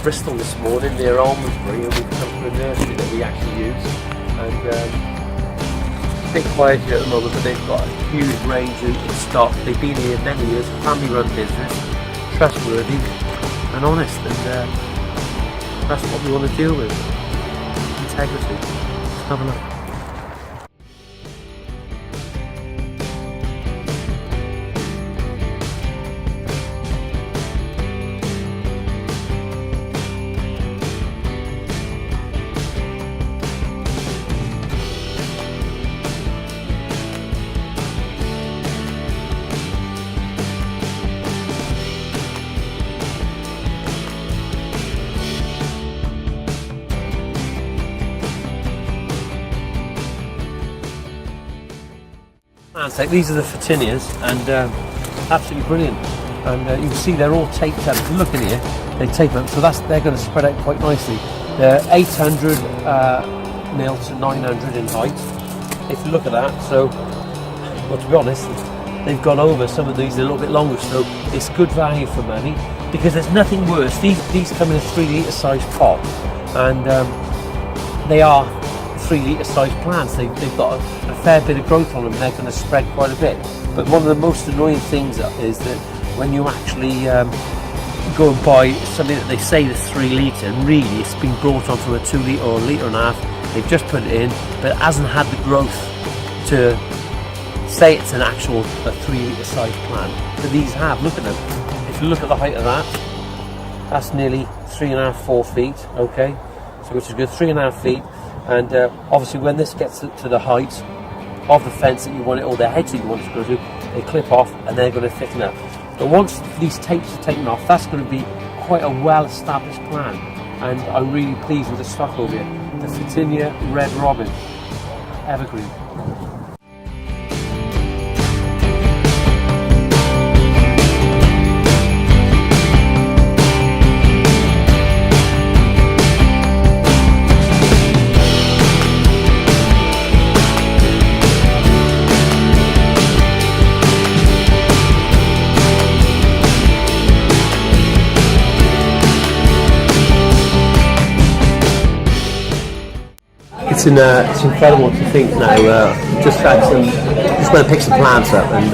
Bristol this morning near Almondsbury, and we've come to a nursery that we actually use. And a bit quiet here at the moment, but they've got a huge range in stock. They've been here many years, family-run business, trustworthy and honest, and that's what we want to deal with. Integrity. Let's have a look. These are the Photinias, and absolutely brilliant. And you can see they're all taped up. If you look in here, they tape up, so they're going to spread out quite nicely. They're 800 mil to 900 in height. If you look at that, so well, to be honest, they've gone over. Some of these are a little bit longer, so it's good value for money because there's nothing worse. These come in a 3 litre size pot, and they are 3 litre size plants. They've got a fair bit of growth on them, and they're going to spread quite a bit. But one of the most annoying things is that when you actually go and buy something that they say is 3 litre, and really it's been brought on from a 2 litre or a litre and a half, they've just put it in, but it hasn't had the growth to say it's an actual 3 litre size plant. But these have, look at them. If you look at the height of that, that's nearly 3.5, 4 feet, okay? So which is good, 3.5 feet. And obviously when this gets to the height of the fence that you want it, or the hedge that you want it to go to, they clip off and they're going to thicken up. But once these tapes are taken off, that's going to be quite a well-established plant. And I'm really pleased with the stock over here. The Photinia Red Robin, evergreen. It's incredible to think now. Just went to pick some plants up, and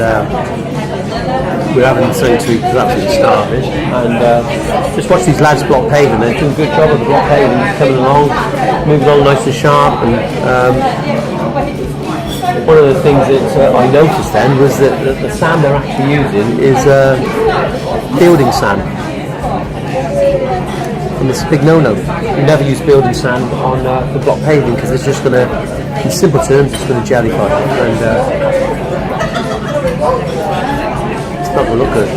we're having something to eat because we're absolutely starving. And just watch these lads block paving. They're doing a good job of the block paving, coming along, moving along nice and sharp. And one of the things that I noticed then was that the sand they're actually using is building sand. And it's a big no-no. You never use building sand on the block paving because it's just going to, in simple terms, it's going to jellify, and it's not going to look good.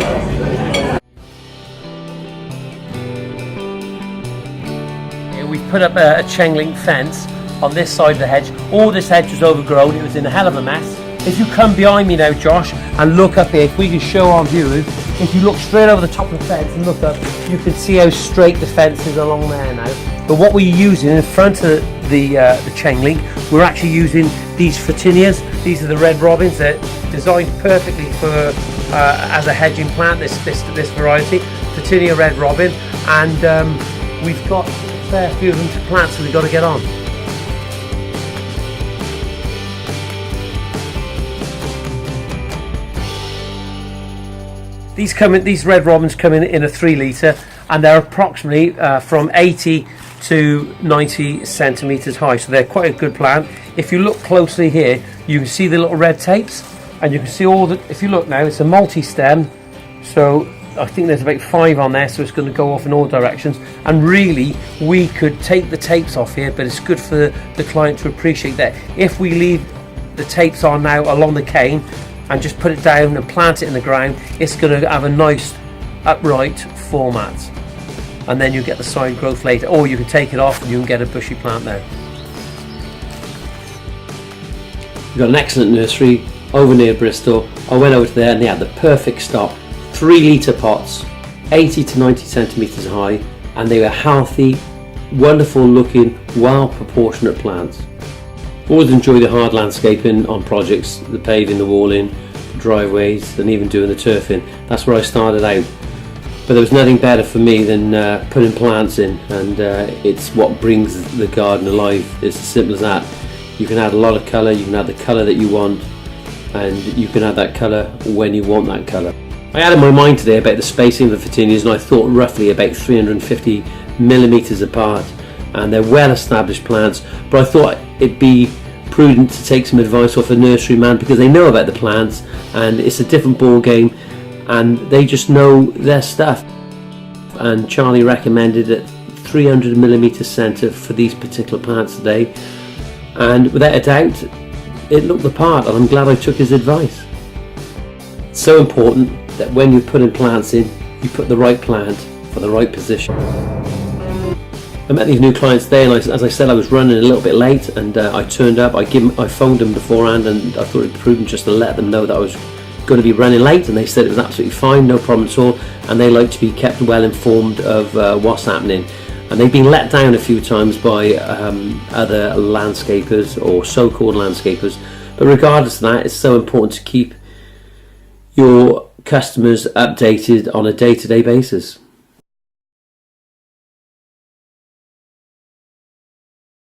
Here we've put up a chain link fence on this side of the hedge. All this hedge was overgrown. It was in a hell of a mess. If you come behind me now, Josh, and look up here, if we can show our viewers, if you look straight over the top of the fence and look up, you can see how straight the fence is along there now. But what we're using in front of the chain link, we're actually using these Photinias. These are the red robins. They're designed perfectly for as a hedging plant. This variety, Photinia red robin, and we've got a fair few of them to plant, so we've got to get on. These red robins come in a 3 litre, and they're approximately from 80 to 90 centimetres high, so they're quite a good plant. If you look closely here, you can see the little red tapes, and you can see all the, if you look now, it's a multi-stem, so I think there's about 5 on there, so it's going to go off in all directions. And really, we could take the tapes off here, but it's good for the client to appreciate that if we leave the tapes on now along the cane and just put it down and plant it in the ground, it's going to have a nice upright format, and then you get the side growth later, or you can take it off and you can get a bushy plant there. We've got an excellent nursery over near Bristol. I went over to there and they had the perfect stock, 3 litre pots, 80 to 90 centimetres high, and they were healthy, wonderful looking, well proportionate plants. Always enjoy the hard landscaping on projects, the paving, the walling, the driveways, and even doing the turfing. That's where I started out. But there was nothing better for me than putting plants in, and it's what brings the garden alive. It's as simple as that. You can add a lot of colour, you can add the colour that you want, and you can add that colour when you want that colour. I had in my mind today about the spacing of the Photinias, and I thought roughly about 350 millimetres apart, and they're well established plants, but I thought it'd be prudent to take some advice off a nurseryman, because they know about the plants and it's a different ball game and they just know their stuff. And Charlie recommended a 300 millimetre centre for these particular plants today, and without a doubt it looked the part, and I'm glad I took his advice. It's so important that when you're putting plants in, you put the right plant for the right position. I met these new clients today, and as I said, I was running a little bit late, and I turned up. I phoned them beforehand, and I thought it prudent just to let them know that I was going to be running late, and they said it was absolutely fine, no problem at all, and they like to be kept well informed of what's happening. And they've been let down a few times by other landscapers or so-called landscapers, but regardless of that, it's so important to keep your customers updated on a day-to-day basis.